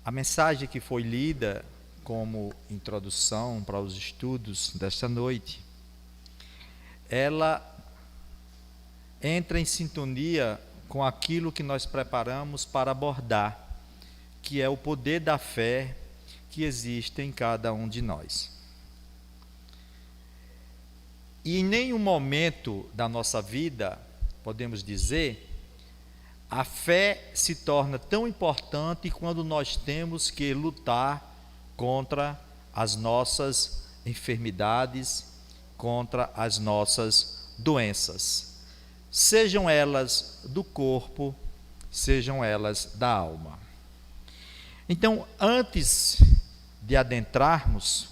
A mensagem que foi lida como introdução para os estudos desta noite, ela entra em sintonia com aquilo que nós preparamos para abordar, que é o poder da fé que existe em cada um de nós. E em nenhum momento da nossa vida, podemos dizer, a fé se torna tão importante quando nós temos que lutar contra as nossas enfermidades, contra as nossas doenças, sejam elas do corpo, sejam elas da alma. Então, antes de adentrarmos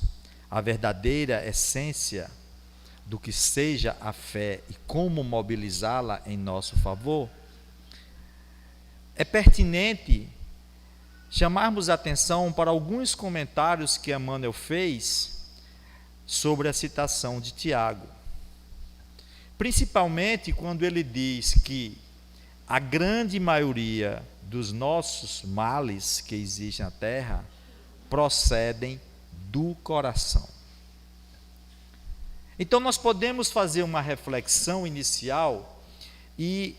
a verdadeira essência do que seja a fé e como mobilizá-la em nosso favor, é pertinente chamarmos a atenção para alguns comentários que Emmanuel fez sobre a citação de Tiago. Principalmente quando ele diz que a grande maioria dos nossos males que existem na Terra procedem do coração. Então nós podemos fazer uma reflexão inicial e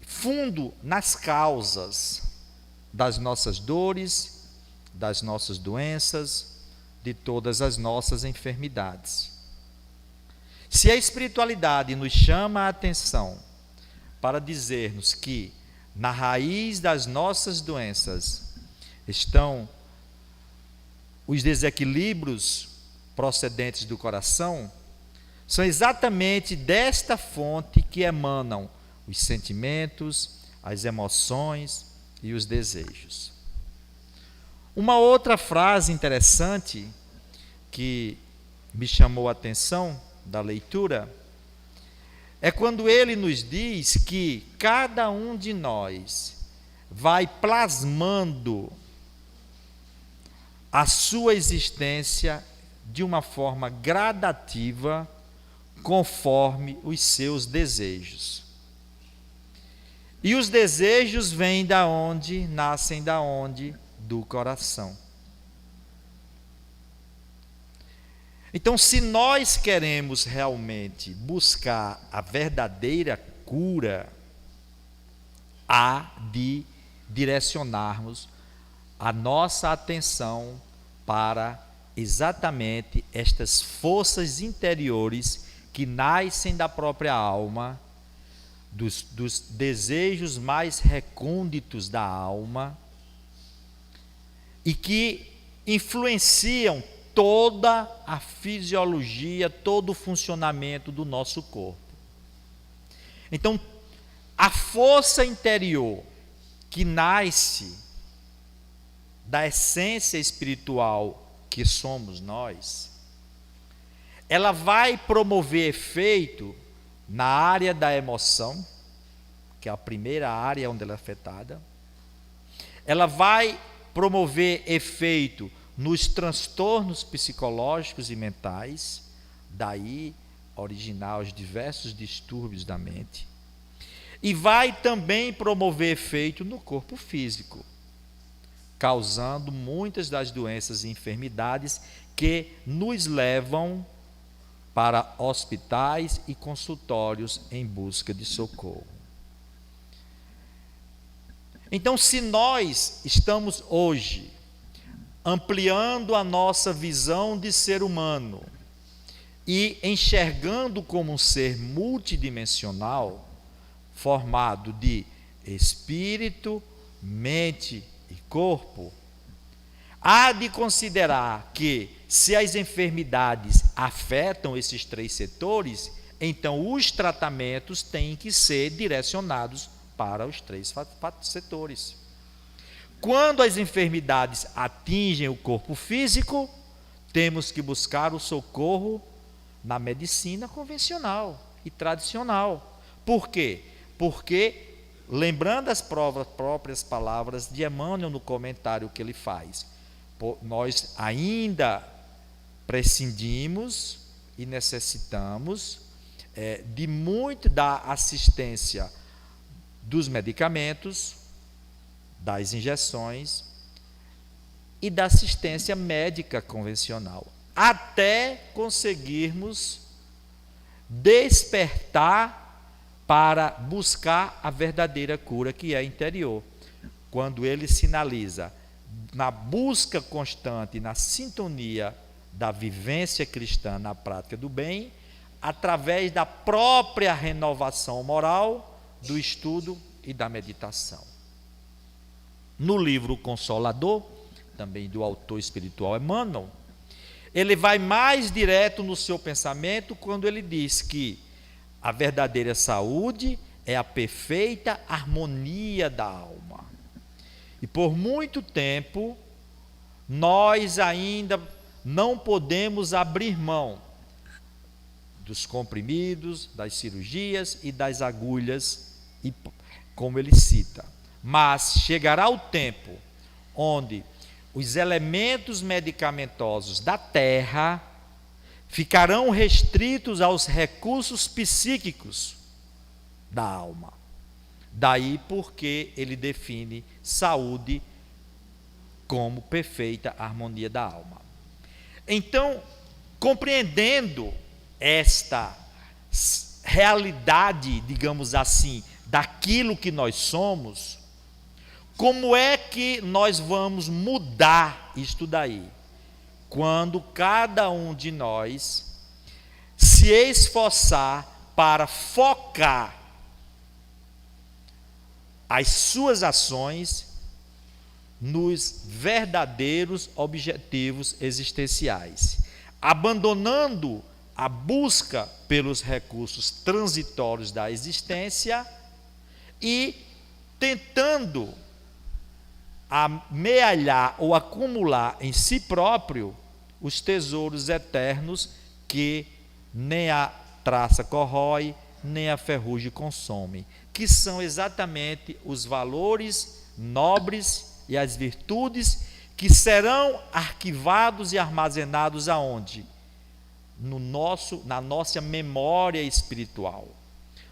fundo nas causas das nossas dores, das nossas doenças, de todas as nossas enfermidades. Se a espiritualidade nos chama a atenção para dizer-nos que na raiz das nossas doenças estão os desequilíbrios procedentes do coração, são exatamente desta fonte que emanam os sentimentos, as emoções e os desejos. Uma outra frase interessante que me chamou a atenção da leitura é quando ele nos diz que cada um de nós vai plasmando a sua existência de uma forma gradativa conforme os seus desejos. E os desejos vêm da onde? Nascem da onde? Do coração. Então, se nós queremos realmente buscar a verdadeira cura, há de direcionarmos a nossa atenção para exatamente estas forças interiores que nascem da própria alma, dos desejos mais recônditos da alma e que influenciam toda a fisiologia, todo o funcionamento do nosso corpo. Então, a força interior que nasce da essência espiritual que somos nós, ela vai promover efeito na área da emoção, que é a primeira área onde ela é afetada. Ela vai promover efeito nos transtornos psicológicos e mentais, daí originar os diversos distúrbios da mente. E vai também promover efeito no corpo físico, causando muitas das doenças e enfermidades que nos levam para hospitais e consultórios em busca de socorro. Então, se nós estamos hoje ampliando a nossa visão de ser humano e enxergando como um ser multidimensional, formado de espírito, mente e corpo, há de considerar que, se as enfermidades afetam esses três setores, então os tratamentos têm que ser direcionados para os três setores. Quando as enfermidades atingem o corpo físico, temos que buscar o socorro na medicina convencional e tradicional. Por quê? Porque, lembrando as próprias palavras de Emmanuel no comentário que ele faz, nós ainda prescindimos e necessitamos de muito da assistência dos medicamentos, das injeções e da assistência médica convencional, até conseguirmos despertar para buscar a verdadeira cura, que é interior. Quando ele sinaliza na busca constante, na sintonia da vivência cristã na prática do bem, através da própria renovação moral, do estudo e da meditação. No livro Consolador, também do autor espiritual Emmanuel, ele vai mais direto no seu pensamento quando ele diz que a verdadeira saúde é a perfeita harmonia da alma. E por muito tempo, nós ainda não podemos abrir mão dos comprimidos, das cirurgias e das agulhas, como ele cita. Mas chegará o tempo onde os elementos medicamentosos da terra ficarão restritos aos recursos psíquicos da alma. Daí porque ele define saúde como perfeita harmonia da alma. Então, compreendendo esta realidade, digamos assim, daquilo que nós somos, como é que nós vamos mudar isto daí? Quando cada um de nós se esforçar para focar as suas ações nos verdadeiros objetivos existenciais, abandonando a busca pelos recursos transitórios da existência e tentando amealhar ou acumular em si próprio os tesouros eternos que nem a traça corrói, nem a ferrugem consome, que são exatamente os valores nobres e as virtudes que serão arquivados e armazenados aonde? Na nossa memória espiritual,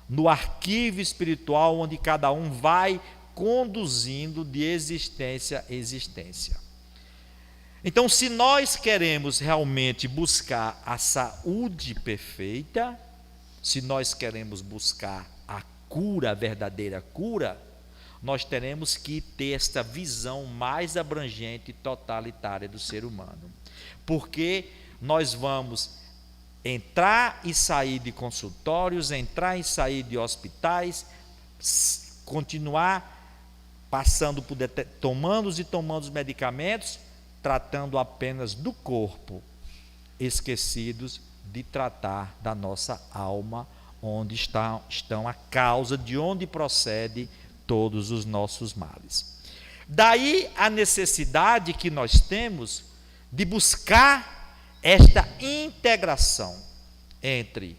no arquivo espiritual onde cada um vai conduzindo de existência a existência. Então, se nós queremos realmente buscar a saúde perfeita, se nós queremos buscar a cura, a verdadeira cura, nós teremos que ter esta visão mais abrangente e totalitária do ser humano. Porque nós vamos entrar e sair de consultórios, entrar e sair de hospitais, continuar passando por tomando os medicamentos, tratando apenas do corpo, esquecidos de tratar da nossa alma, onde estão a causa de onde procede todos os nossos males. Daí a necessidade que nós temos de buscar esta integração entre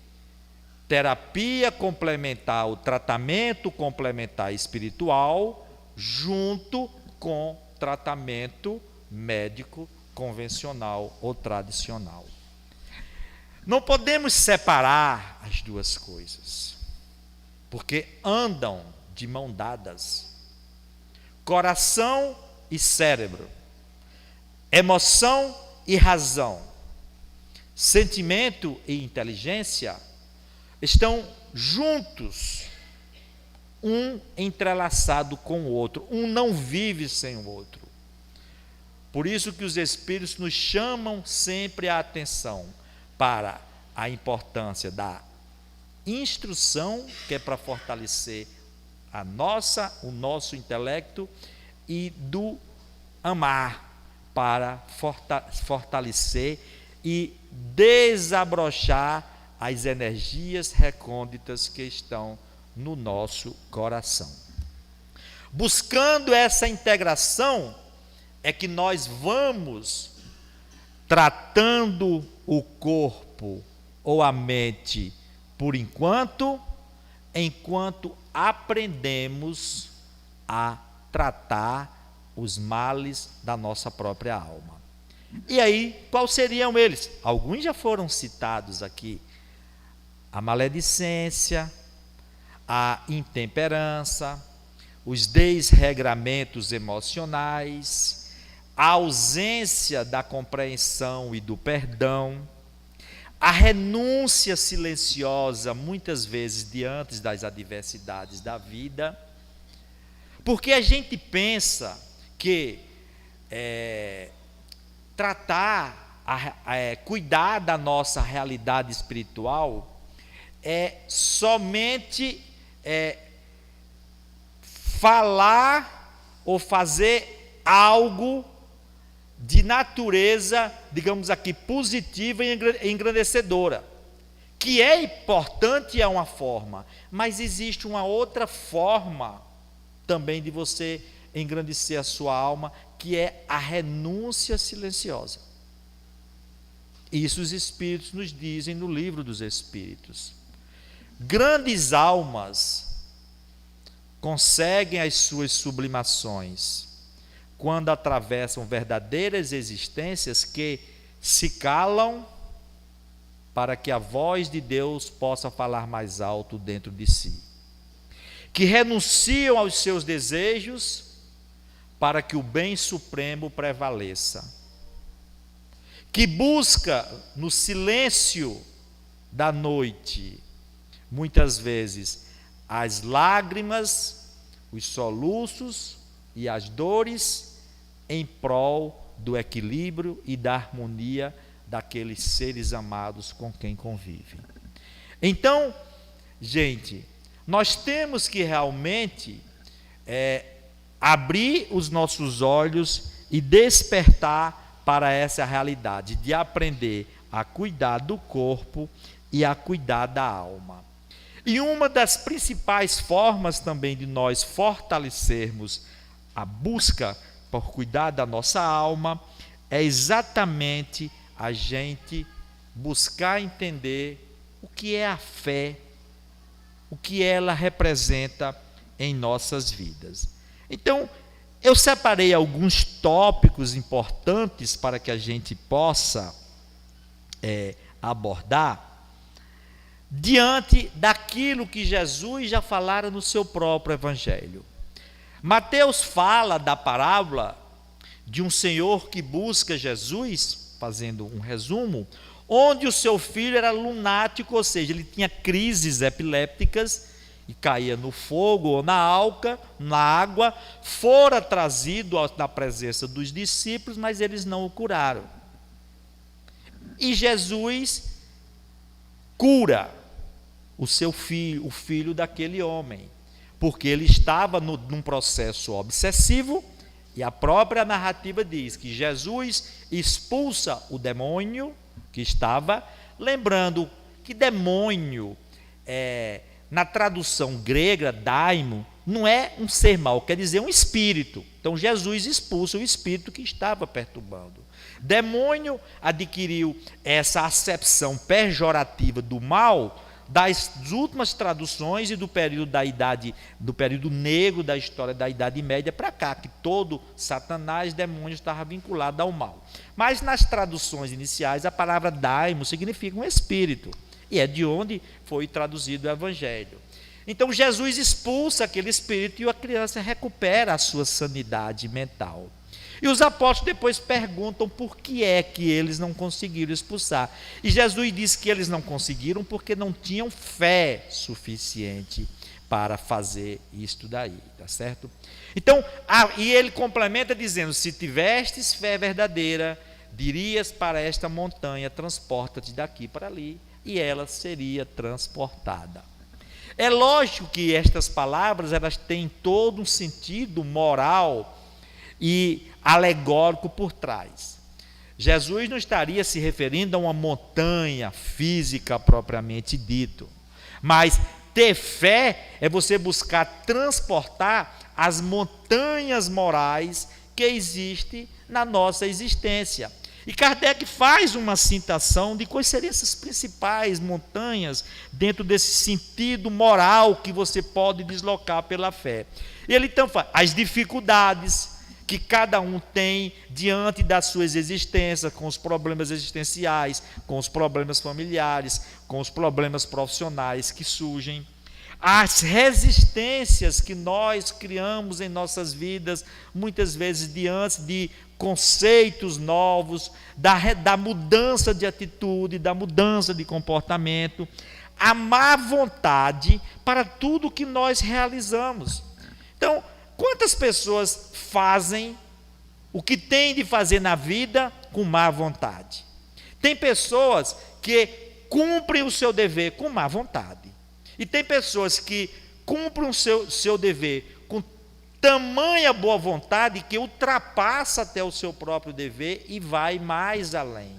terapia complementar, o tratamento complementar espiritual, junto com tratamento médico convencional ou tradicional. Não podemos separar as duas coisas, porque andam de mão dadas. Coração e cérebro, emoção e razão, sentimento e inteligência estão juntos, um entrelaçado com o outro, um não vive sem o outro. Por isso que os Espíritos nos chamam sempre a atenção para a importância da instrução, que é para fortalecer o nosso intelecto, e do amar, para fortalecer e desabrochar as energias recônditas que estão no nosso coração. Buscando essa integração, é que nós vamos tratando o corpo ou a mente por enquanto aprendemos a tratar os males da nossa própria alma. E aí, quais seriam eles? Alguns já foram citados aqui: a maledicência, a intemperança, os desregramentos emocionais, a ausência da compreensão e do perdão, a renúncia silenciosa, muitas vezes, diante das adversidades da vida, porque a gente pensa que cuidar da nossa realidade espiritual é somente falar ou fazer algo de natureza, digamos aqui, positiva e engrandecedora, que é importante, é uma forma, mas existe uma outra forma também de você engrandecer a sua alma, que é a renúncia silenciosa. Isso os Espíritos nos dizem no Livro dos Espíritos. Grandes almas conseguem as suas sublimações quando atravessam verdadeiras existências que se calam para que a voz de Deus possa falar mais alto dentro de si, que renunciam aos seus desejos para que o bem supremo prevaleça, que busca no silêncio da noite, muitas vezes, as lágrimas, os soluços e as dores em prol do equilíbrio e da harmonia daqueles seres amados com quem convivem. Então, gente, nós temos que realmente abrir os nossos olhos e despertar para essa realidade de aprender a cuidar do corpo e a cuidar da alma. E uma das principais formas também de nós fortalecermos a busca por cuidar da nossa alma é exatamente a gente buscar entender o que é a fé, o que ela representa em nossas vidas. Então, eu separei alguns tópicos importantes para que a gente possa abordar diante daquilo que Jesus já falara no seu próprio Evangelho. Mateus fala da parábola de um senhor que busca Jesus, fazendo um resumo, onde o seu filho era lunático, ou seja, ele tinha crises epilépticas e caía no fogo ou na água, fora trazido na presença dos discípulos, mas eles não o curaram. E Jesus cura o seu filho, o filho daquele homem, porque ele estava num processo obsessivo, e a própria narrativa diz que Jesus expulsa o demônio que estava, lembrando que demônio, na tradução grega, daimon, não é um ser mau, quer dizer um espírito. Então Jesus expulsa o espírito que estava perturbando. Demônio adquiriu essa acepção pejorativa do mal das últimas traduções e do período negro da história da Idade Média para cá, que todo Satanás, demônio, estava vinculado ao mal. Mas nas traduções iniciais, a palavra daimon significa um espírito, e é de onde foi traduzido o Evangelho. Então Jesus expulsa aquele espírito e a criança recupera a sua sanidade mental. E os apóstolos depois perguntam por que é que eles não conseguiram expulsar. E Jesus diz que eles não conseguiram porque não tinham fé suficiente para fazer isto daí, tá certo? Então, e ele complementa dizendo: se tivestes fé verdadeira, dirias para esta montanha, transporta-te daqui para ali, e ela seria transportada. É lógico que estas palavras, elas têm todo um sentido moral e alegórico por trás. Jesus não estaria se referindo a uma montanha física propriamente dito, mas ter fé é você buscar transportar as montanhas morais que existem na nossa existência. E Kardec faz uma citação de quais seriam essas principais montanhas dentro desse sentido moral que você pode deslocar pela fé. Ele então fala as dificuldades que cada um tem diante das suas existências, com os problemas existenciais, com os problemas familiares, com os problemas profissionais que surgem. as resistências que nós criamos em nossas vidas, muitas vezes diante de conceitos novos, da mudança de atitude, da mudança de comportamento, a má vontade para tudo que nós realizamos. Então, quantas pessoas fazem o que tem de fazer na vida com má vontade? Tem pessoas que cumprem o seu dever com má vontade. E tem pessoas que cumprem o seu dever com tamanha boa vontade que ultrapassa até o seu próprio dever e vai mais além.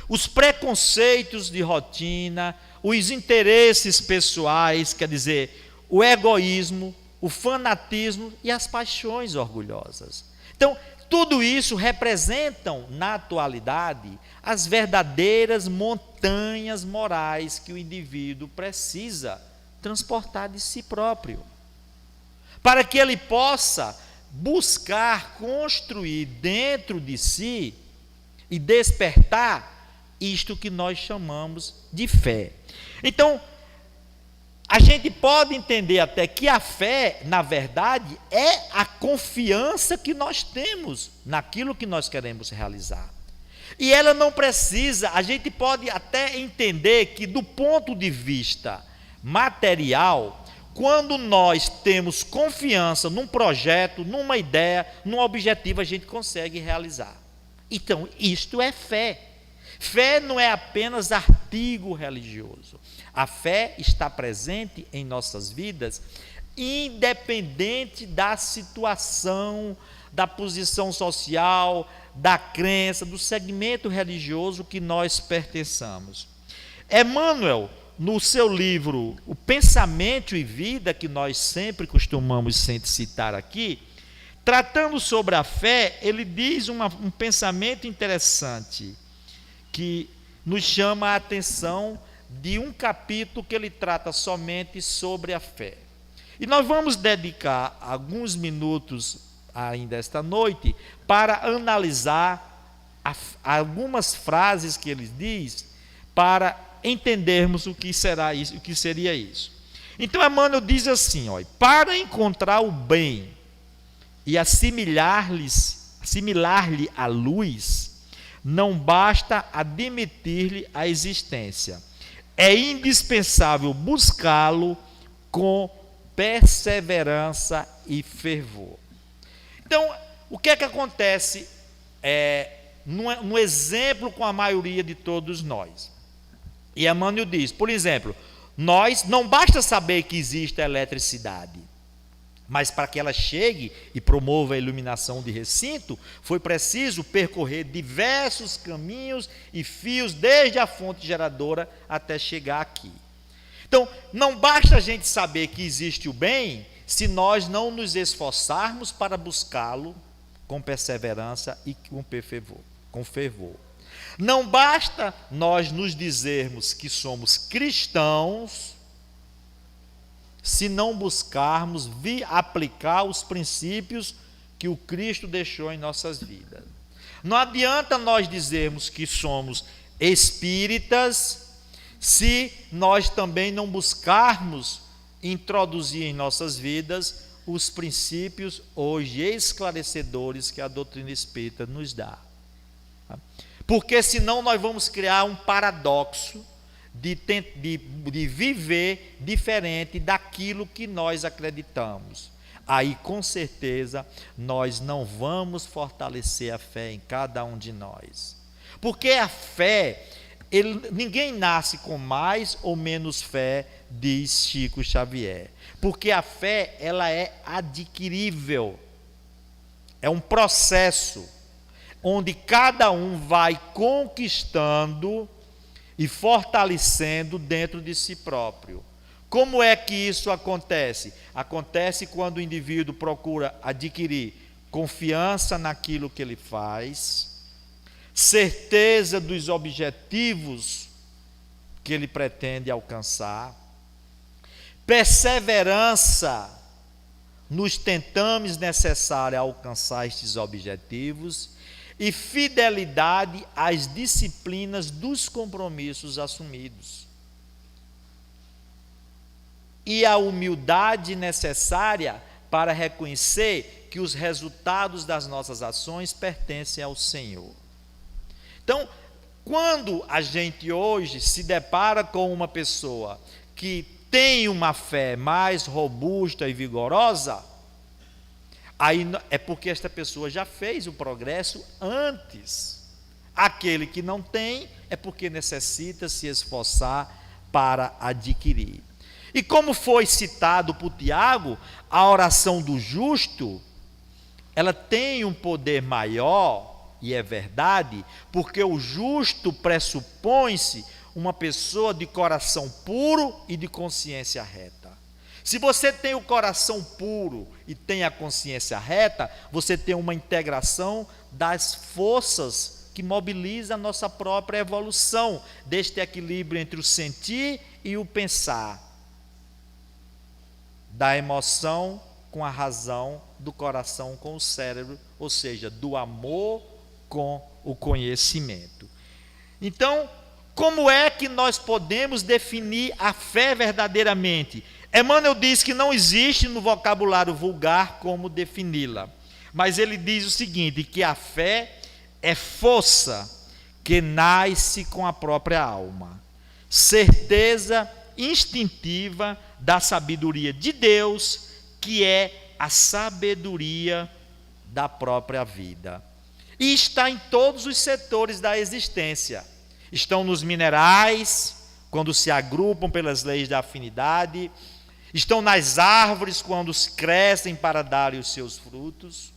Os preconceitos de rotina, os interesses pessoais, quer dizer, o egoísmo, o fanatismo e as paixões orgulhosas. Então, tudo isso representam, na atualidade, as verdadeiras montanhas morais que o indivíduo precisa transportar de si próprio, para que ele possa buscar construir dentro de si e despertar isto que nós chamamos de fé. Então, a gente pode entender até que a fé, na verdade, é a confiança que nós temos naquilo que nós queremos realizar. E ela não precisa, a gente pode até entender que do ponto de vista material, quando nós temos confiança num projeto, numa ideia, num objetivo, a gente consegue realizar. Então, isto é fé. Fé não é apenas artigo religioso. A fé está presente em nossas vidas, independente da situação, da posição social, da crença, do segmento religioso que nós pertençamos. Emmanuel, no seu livro O Pensamento e Vida, que nós sempre costumamos citar aqui, tratando sobre a fé, ele diz um pensamento interessante, que nos chama a atenção de um capítulo que ele trata somente sobre a fé. E nós vamos dedicar alguns minutos ainda esta noite para analisar algumas frases que ele diz, para entendermos o que será isso, o que seria isso. Então Emmanuel diz assim, para encontrar o bem e assimilar-lhe a luz, não basta admitir-lhe a existência. É indispensável buscá-lo com perseverança e fervor. Então, o que é que acontece no exemplo com a maioria de todos nós? E Emmanuel diz, por exemplo, nós não basta saber que existe a eletricidade, mas para que ela chegue e promova a iluminação de recinto, foi preciso percorrer diversos caminhos e fios, desde a fonte geradora até chegar aqui. Então, não basta a gente saber que existe o bem, se nós não nos esforçarmos para buscá-lo com perseverança e com fervor. Não basta nós nos dizermos que somos cristãos, se não buscarmos aplicar os princípios que o Cristo deixou em nossas vidas. Não adianta nós dizermos que somos espíritas, se nós também não buscarmos introduzir em nossas vidas os princípios hoje esclarecedores que a doutrina espírita nos dá. Porque senão nós vamos criar um paradoxo de viver diferente daquilo que nós acreditamos. Aí, com certeza, nós não vamos fortalecer a fé em cada um de nós. Porque a fé, ninguém nasce com mais ou menos fé, diz Chico Xavier. Porque a fé, ela é adquirível. É um processo onde cada um vai conquistando e fortalecendo dentro de si próprio. Como é que isso acontece? Acontece quando o indivíduo procura adquirir confiança naquilo que ele faz, certeza dos objetivos que ele pretende alcançar, perseverança nos tentames necessários a alcançar estes objetivos e fidelidade às disciplinas dos compromissos assumidos. e a humildade necessária para reconhecer que os resultados das nossas ações pertencem ao Senhor. Então, quando a gente hoje se depara com uma pessoa que tem uma fé mais robusta e vigorosa, aí é porque esta pessoa já fez o progresso antes. Aquele que não tem é porque necessita se esforçar para adquirir. E como foi citado por Tiago, a oração do justo, ela tem um poder maior, e é verdade, porque o justo pressupõe-se uma pessoa de coração puro e de consciência reta. Se você tem o coração puro e tem a consciência reta, você tem uma integração das forças que mobiliza a nossa própria evolução, deste equilíbrio entre o sentir e o pensar, da emoção com a razão, do coração com o cérebro, ou seja, do amor com o conhecimento. Então, como é que nós podemos definir a fé verdadeiramente? Emmanuel diz que não existe no vocabulário vulgar como defini-la, mas ele diz o seguinte, que a fé é força que nasce com a própria alma, certeza instintiva da sabedoria de Deus, que é a sabedoria da própria vida. E está em todos os setores da existência. Estão nos minerais, quando se agrupam pelas leis da afinidade, estão nas árvores, quando crescem para darem os seus frutos,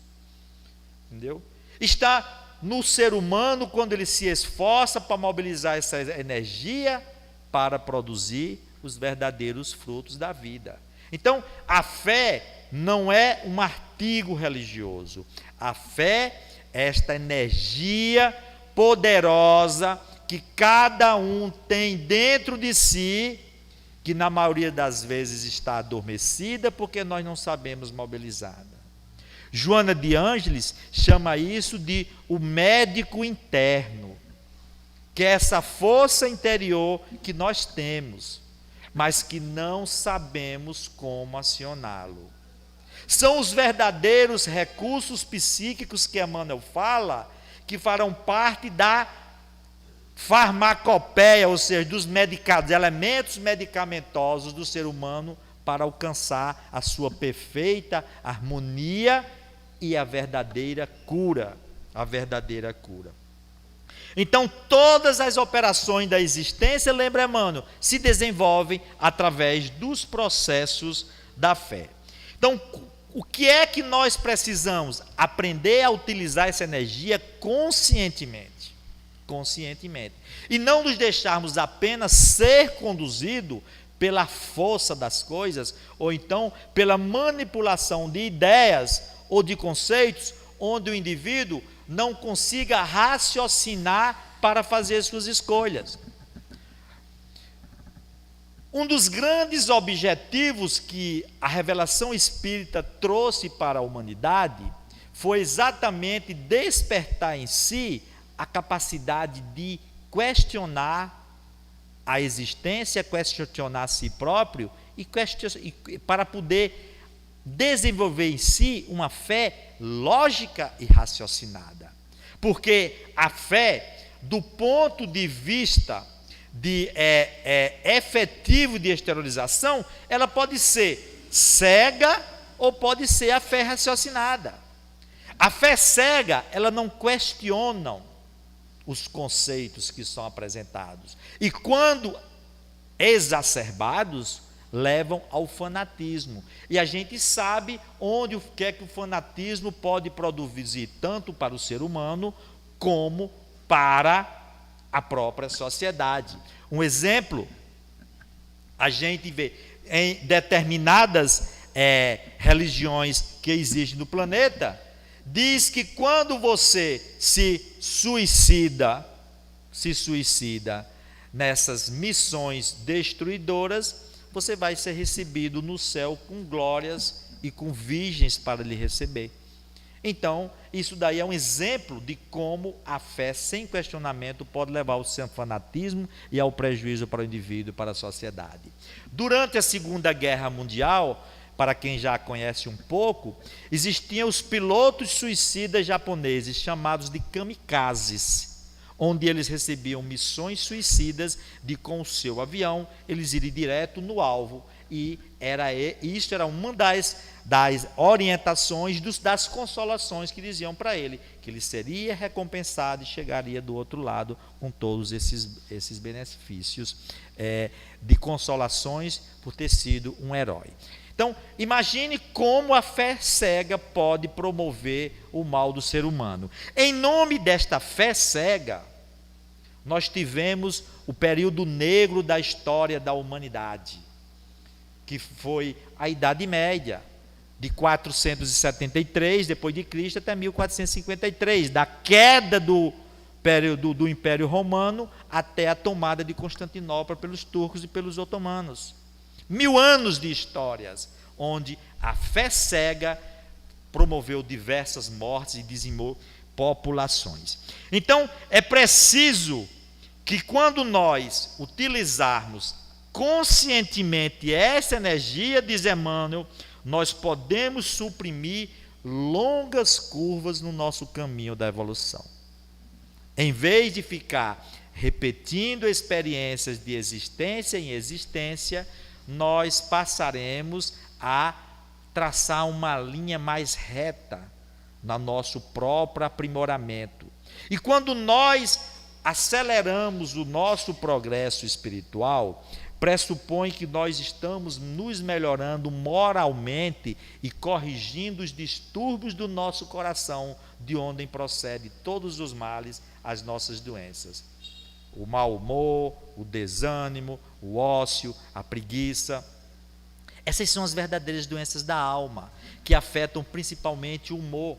entendeu? Está no ser humano, quando ele se esforça para mobilizar essa energia para produzir os verdadeiros frutos da vida. Então, a fé não é um artigo religioso. A fé é esta energia poderosa que cada um tem dentro de si, que na maioria das vezes está adormecida porque nós não sabemos mobilizá-la. Joana de Ângeles chama isso de o médico interno, que é essa força interior que nós temos, mas que não sabemos como acioná-lo. São os verdadeiros recursos psíquicos que Emmanuel fala, que farão parte da farmacopeia, ou seja, dos elementos medicamentosos do ser humano para alcançar a sua perfeita harmonia e a verdadeira cura. Então, todas as operações da existência, lembra Emmanuel, se desenvolvem através dos processos da fé. Então, o que é que nós precisamos? Aprender a utilizar essa energia conscientemente. E não nos deixarmos apenas ser conduzido pela força das coisas, ou então pela manipulação de ideias ou de conceitos, onde o indivíduo não consiga raciocinar para fazer suas escolhas. Um dos grandes objetivos que a revelação espírita trouxe para a humanidade foi exatamente despertar em si a capacidade de questionar a existência, questionar a si próprio e para poder desenvolver em si uma fé lógica e raciocinada. Porque a fé, do ponto de vista efetivo de exteriorização, ela pode ser cega ou pode ser a fé raciocinada. A fé cega, ela não questiona os conceitos que são apresentados. E quando exacerbados, levam ao fanatismo. E a gente sabe onde o que é que o fanatismo pode produzir, tanto para o ser humano, como para a própria sociedade. Um exemplo, a gente vê em determinadas religiões que existem no planeta, diz que quando você se suicida nessas missões destruidoras, você vai ser recebido no céu com glórias e com virgens para lhe receber. Então, isso daí é um exemplo de como a fé sem questionamento pode levar ao seu fanatismo e ao prejuízo para o indivíduo e para a sociedade. Durante a Segunda Guerra Mundial, para quem já conhece um pouco, existiam os pilotos suicidas japoneses, chamados de kamikazes, onde eles recebiam missões suicidas de, com o seu avião, eles irem direto no alvo. E isso era uma das orientações, das consolações que diziam para ele, que ele seria recompensado e chegaria do outro lado com todos esses benefícios de consolações por ter sido um herói. Então, imagine como a fé cega pode promover o mal do ser humano. Em nome desta fé cega, nós tivemos o período negro da história da humanidade, que foi a Idade Média, de 473 depois de Cristo até 1453, da queda do Império Romano até a tomada de Constantinopla pelos turcos e pelos otomanos. 1000 anos de histórias, onde a fé cega promoveu diversas mortes e dizimou populações. Então, é preciso que quando nós utilizarmos conscientemente essa energia, diz Emmanuel, nós podemos suprimir longas curvas no nosso caminho da evolução. Em vez de ficar repetindo experiências de existência em existência, nós passaremos a traçar uma linha mais reta no nosso próprio aprimoramento. E quando nós aceleramos o nosso progresso espiritual, pressupõe que nós estamos nos melhorando moralmente e corrigindo os distúrbios do nosso coração, de onde procede todos os males, as nossas doenças. O mau humor, o desânimo, o ócio, a preguiça. Essas são as verdadeiras doenças da alma, que afetam principalmente o humor.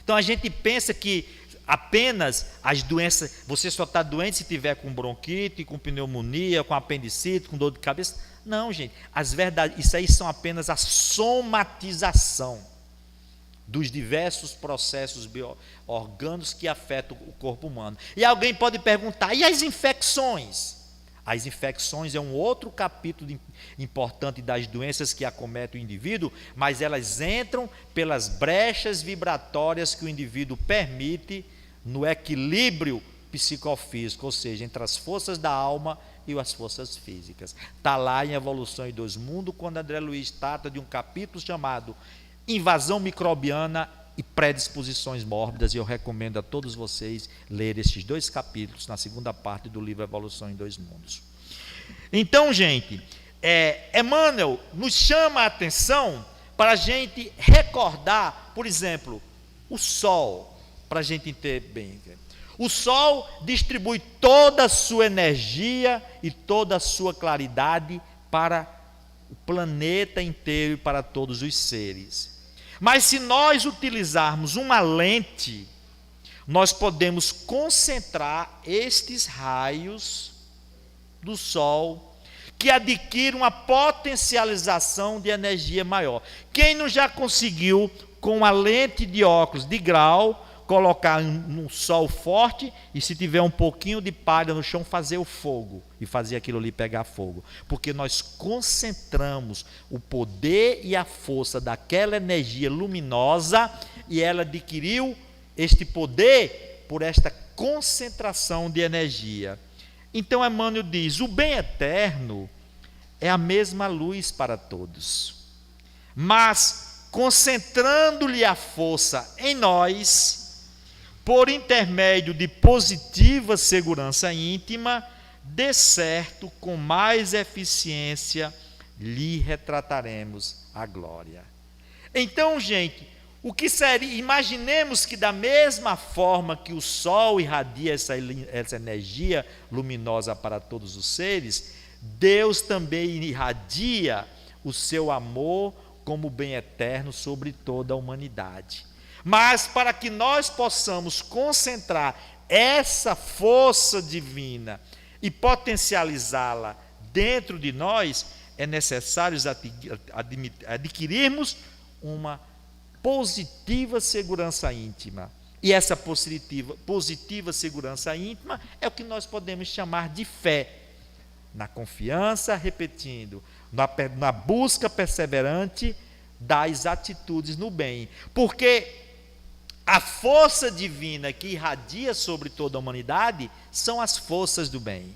Então a gente pensa que apenas as doenças, você só está doente se tiver com bronquite, com pneumonia, com apendicite, com dor de cabeça. Não, gente, isso aí são apenas a somatização dos diversos processos orgânicos que afetam o corpo humano. E alguém pode perguntar, e as infecções? As infecções é um outro capítulo importante das doenças que acometem o indivíduo, mas elas entram pelas brechas vibratórias que o indivíduo permite no equilíbrio psicofísico, ou seja, entre as forças da alma e as forças físicas. Está lá em Evolução em Dois Mundos, quando André Luiz trata de um capítulo chamado Invasão Microbiana e Predisposições Mórbidas, e eu recomendo a todos vocês lerem esses 2 capítulos na segunda parte do livro Evolução em Dois Mundos. Então, gente, Emmanuel nos chama a atenção para a gente recordar, por exemplo, o Sol, para a gente entender bem. O Sol distribui toda a sua energia e toda a sua claridade para o planeta inteiro e para todos os seres. Mas se nós utilizarmos uma lente, nós podemos concentrar estes raios do Sol, que adquirem uma potencialização de energia maior. Quem não já conseguiu, com a lente de óculos de grau, colocar num sol forte e, se tiver um pouquinho de palha no chão, fazer o fogo e fazer aquilo ali pegar fogo, porque nós concentramos o poder e a força daquela energia luminosa e ela adquiriu este poder por esta concentração de energia. Então Emmanuel diz, o bem eterno é a mesma luz para todos, mas concentrando-lhe a força em nós, por intermédio de positiva segurança íntima, de certo, com mais eficiência, lhe retrataremos a glória. Então, gente, o que seria? Imaginemos que da mesma forma que o Sol irradia essa energia luminosa para todos os seres, Deus também irradia o seu amor como bem eterno sobre toda a humanidade. Mas para que nós possamos concentrar essa força divina e potencializá-la dentro de nós, é necessário adquirirmos uma positiva segurança íntima. E essa positiva segurança íntima é o que nós podemos chamar de fé. Na confiança, repetindo, na busca perseverante das atitudes no bem. Porque a força divina que irradia sobre toda a humanidade são as forças do bem.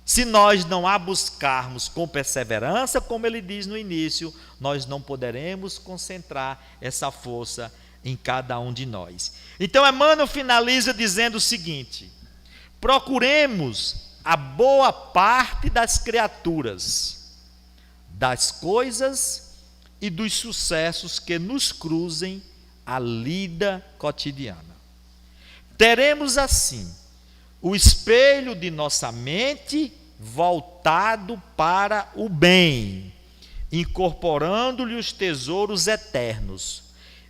Se nós não a buscarmos com perseverança, como ele diz no início, nós não poderemos concentrar essa força em cada um de nós. Então Emmanuel finaliza dizendo o seguinte: procuremos a boa parte das criaturas, das coisas e dos sucessos que nos cruzem a lida cotidiana. Teremos assim o espelho de nossa mente voltado para o bem, incorporando-lhe os tesouros eternos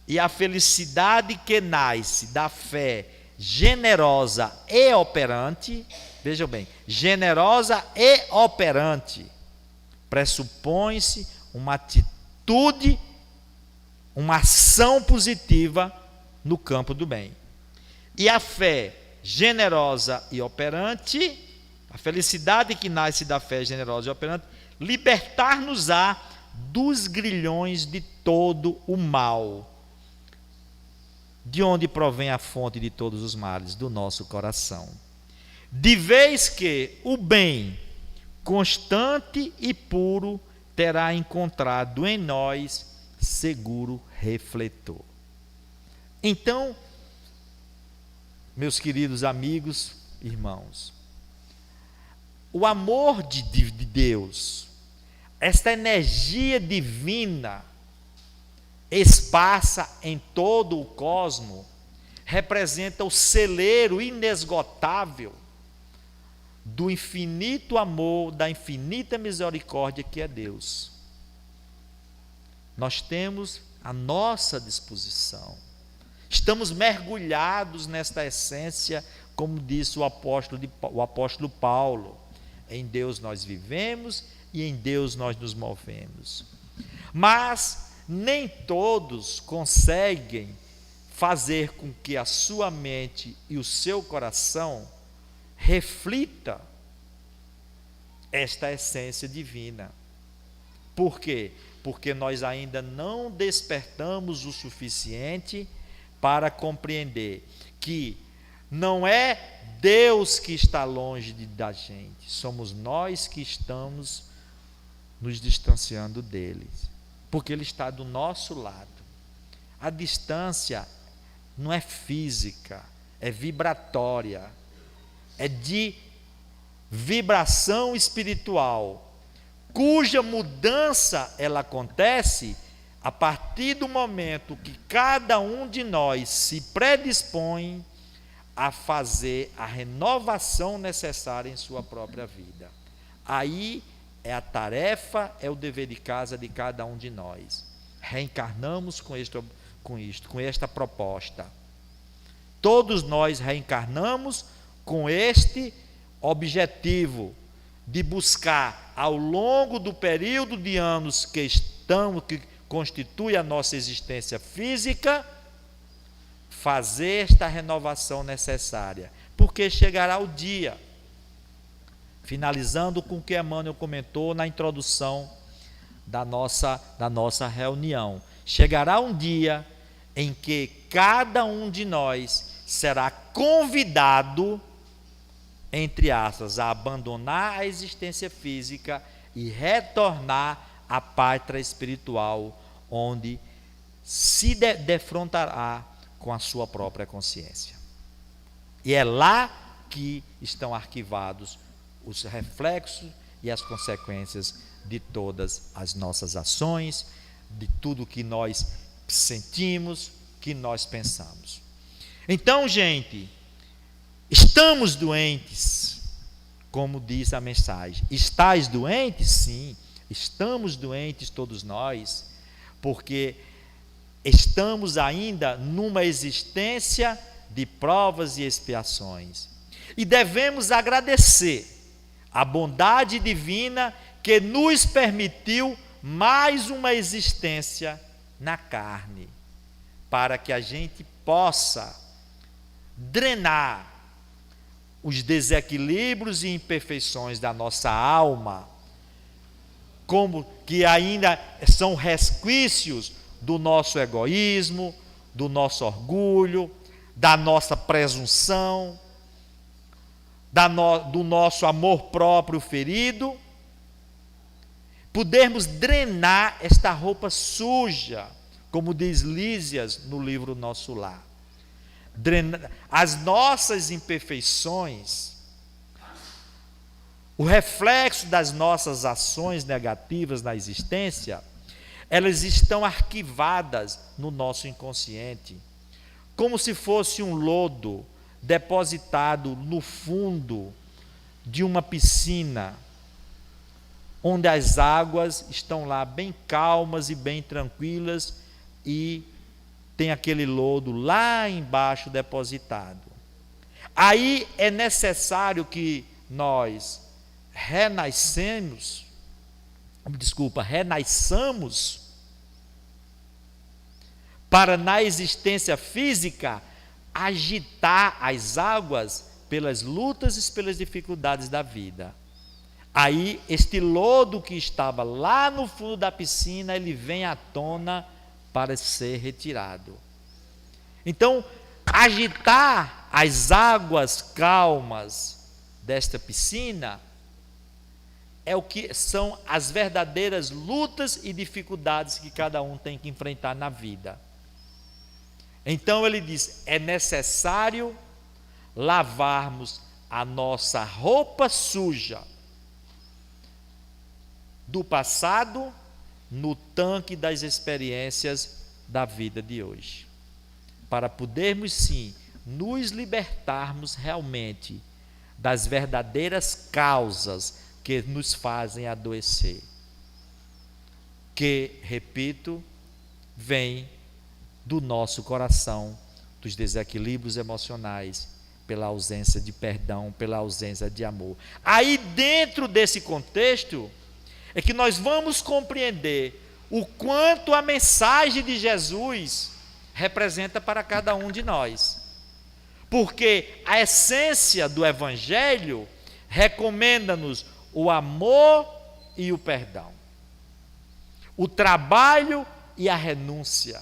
e a felicidade que nasce da fé generosa e operante. Vejam bem, generosa e operante, pressupõe-se uma atitude, uma ação positiva no campo do bem. E a fé generosa e operante, a felicidade que nasce da fé generosa e operante, libertar-nos-á dos grilhões de todo o mal. De onde provém a fonte de todos os males? Do nosso coração. De vez que o bem constante e puro terá encontrado em nós seguro refletor. Então, meus queridos amigos, irmãos, o amor de Deus, esta energia divina esparsa em todo o cosmos, representa o celeiro inesgotável do infinito amor, da infinita misericórdia que é Deus. Nós temos à nossa disposição. Estamos mergulhados nesta essência, como disse o apóstolo Paulo. Em Deus nós vivemos e em Deus nós nos movemos. Mas nem todos conseguem fazer com que a sua mente e o seu coração reflita esta essência divina. Por quê? Porque nós ainda não despertamos o suficiente para compreender que não é Deus que está longe da gente, somos nós que estamos nos distanciando dele, porque ele está do nosso lado. A distância não é física, é vibratória, é de vibração espiritual, cuja mudança ela acontece a partir do momento que cada um de nós se predispõe a fazer a renovação necessária em sua própria vida. Aí é a tarefa, é o dever de casa de cada um de nós. Reencarnamos com esta proposta. Todos nós reencarnamos com este objetivo de buscar, ao longo do período de anos que constitui a nossa existência física, fazer esta renovação necessária, porque chegará o dia, finalizando com o que Emmanuel comentou na introdução da nossa reunião, chegará um dia em que cada um de nós será convidado, entre aspas, a abandonar a existência física e retornar à pátria espiritual, onde se defrontará com a sua própria consciência. E é lá que estão arquivados os reflexos e as consequências de todas as nossas ações, de tudo que nós sentimos, que nós pensamos. Então, gente, estamos doentes, como diz a mensagem. Estais doentes? Sim, estamos doentes todos nós, porque estamos ainda numa existência de provas e expiações. E devemos agradecer a bondade divina que nos permitiu mais uma existência na carne. para que a gente possa drenar os desequilíbrios e imperfeições da nossa alma, como que ainda são resquícios do nosso egoísmo, do nosso orgulho, da nossa presunção, do nosso amor próprio ferido, podermos drenar esta roupa suja, como diz Lísias no livro Nosso Lar. As nossas imperfeições, o reflexo das nossas ações negativas na existência, elas estão arquivadas no nosso inconsciente, como se fosse um lodo depositado no fundo de uma piscina, onde as águas estão lá bem calmas e bem tranquilas, e tem aquele lodo lá embaixo depositado. Aí é necessário que nós renasçamos para, na existência física, agitar as águas pelas lutas e pelas dificuldades da vida. Aí, este lodo que estava lá no fundo da piscina, ele vem à tona para ser retirado. Então, agitar as águas calmas desta piscina é o que são as verdadeiras lutas e dificuldades que cada um tem que enfrentar na vida. Então ele diz: é necessário lavarmos a nossa roupa suja do passado no tanque das experiências da vida de hoje, para podermos sim nos libertarmos realmente das verdadeiras causas que nos fazem adoecer, que, repito, vem do nosso coração, dos desequilíbrios emocionais, pela ausência de perdão, pela ausência de amor. Aí, dentro desse contexto, é que nós vamos compreender o quanto a mensagem de Jesus representa para cada um de nós. Porque a essência do Evangelho recomenda-nos o amor e o perdão, o trabalho e a renúncia,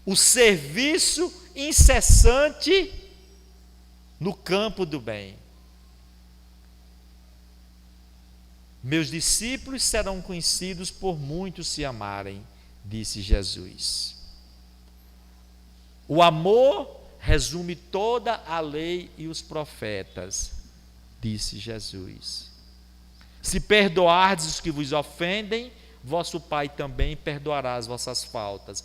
o serviço incessante no campo do bem. Meus discípulos serão conhecidos por muitos se amarem, disse Jesus. O amor resume toda a lei e os profetas, disse Jesus. Se perdoardes os que vos ofendem, vosso Pai também perdoará as vossas faltas,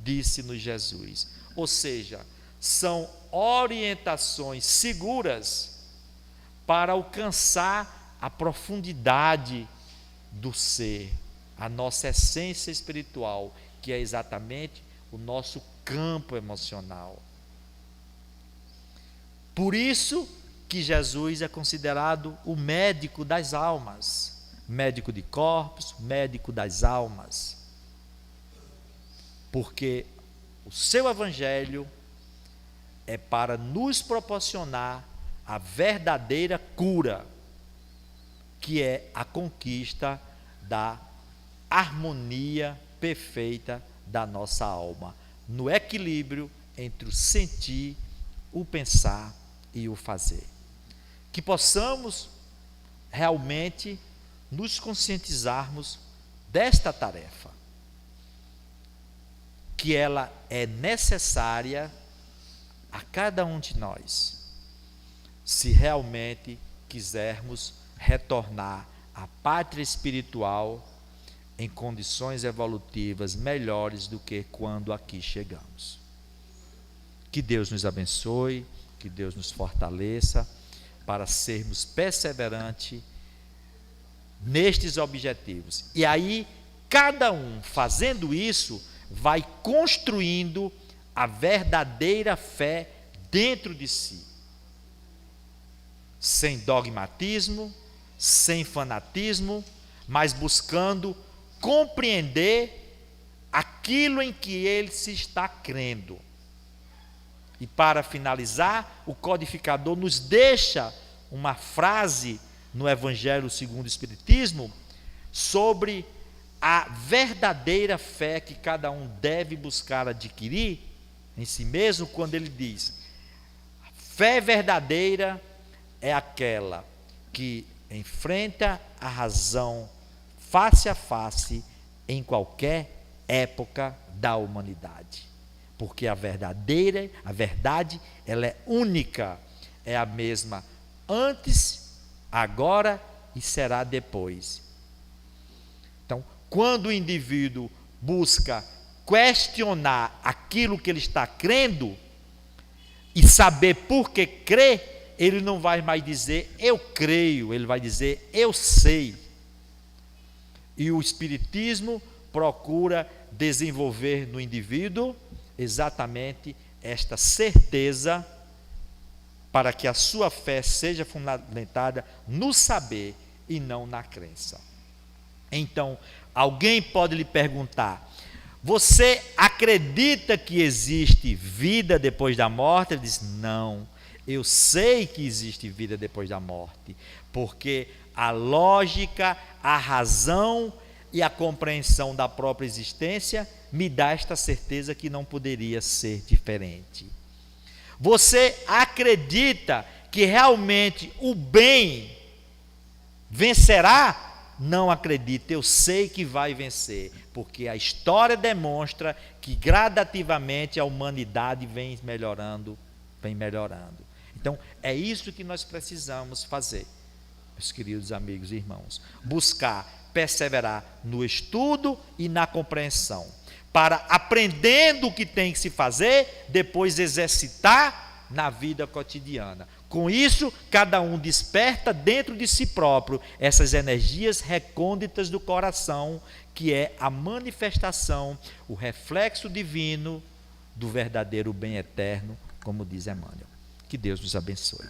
disse-nos Jesus. Ou seja, são orientações seguras para alcançar a profundidade do ser, a nossa essência espiritual, que é exatamente o nosso campo emocional. Por isso que Jesus é considerado o médico das almas, médico de corpos, médico das almas, porque o seu Evangelho é para nos proporcionar a verdadeira cura, que é a conquista da harmonia perfeita da nossa alma, no equilíbrio entre o sentir, o pensar e o fazer. Que possamos realmente nos conscientizarmos desta tarefa, que ela é necessária a cada um de nós, se realmente quisermos retornar à pátria espiritual em condições evolutivas melhores do que quando aqui chegamos. Que Deus nos abençoe, que Deus nos fortaleça para sermos perseverantes nestes objetivos. E aí, cada um fazendo isso, vai construindo a verdadeira fé dentro de si, sem dogmatismo, sem fanatismo, mas buscando compreender aquilo em que ele se está crendo. E para finalizar, o codificador nos deixa uma frase no Evangelho segundo o Espiritismo sobre a verdadeira fé que cada um deve buscar adquirir em si mesmo, quando ele diz: fé verdadeira é aquela que enfrenta a razão face a face em qualquer época da humanidade. Porque a verdade, ela é única, é a mesma antes, agora e será depois. Então, quando o indivíduo busca questionar aquilo que ele está crendo e saber por que crê, ele não vai mais dizer eu creio, ele vai dizer eu sei. E o Espiritismo procura desenvolver no indivíduo exatamente esta certeza, para que a sua fé seja fundamentada no saber e não na crença. Então, alguém pode lhe perguntar: você acredita que existe vida depois da morte? Ele diz: não, eu sei que existe vida depois da morte, porque a lógica, a razão e a compreensão da própria existência me dá esta certeza que não poderia ser diferente. Você acredita que realmente o bem vencerá? Não acredito, eu sei que vai vencer, porque a história demonstra que gradativamente a humanidade vem melhorando. Então, é isso que nós precisamos fazer, meus queridos amigos e irmãos: buscar perseverar no estudo e na compreensão, para, aprendendo o que tem que se fazer, depois exercitar na vida cotidiana. Com isso, cada um desperta dentro de si próprio essas energias recônditas do coração, que é a manifestação, o reflexo divino do verdadeiro bem eterno, como diz Emmanuel. Que Deus nos abençoe.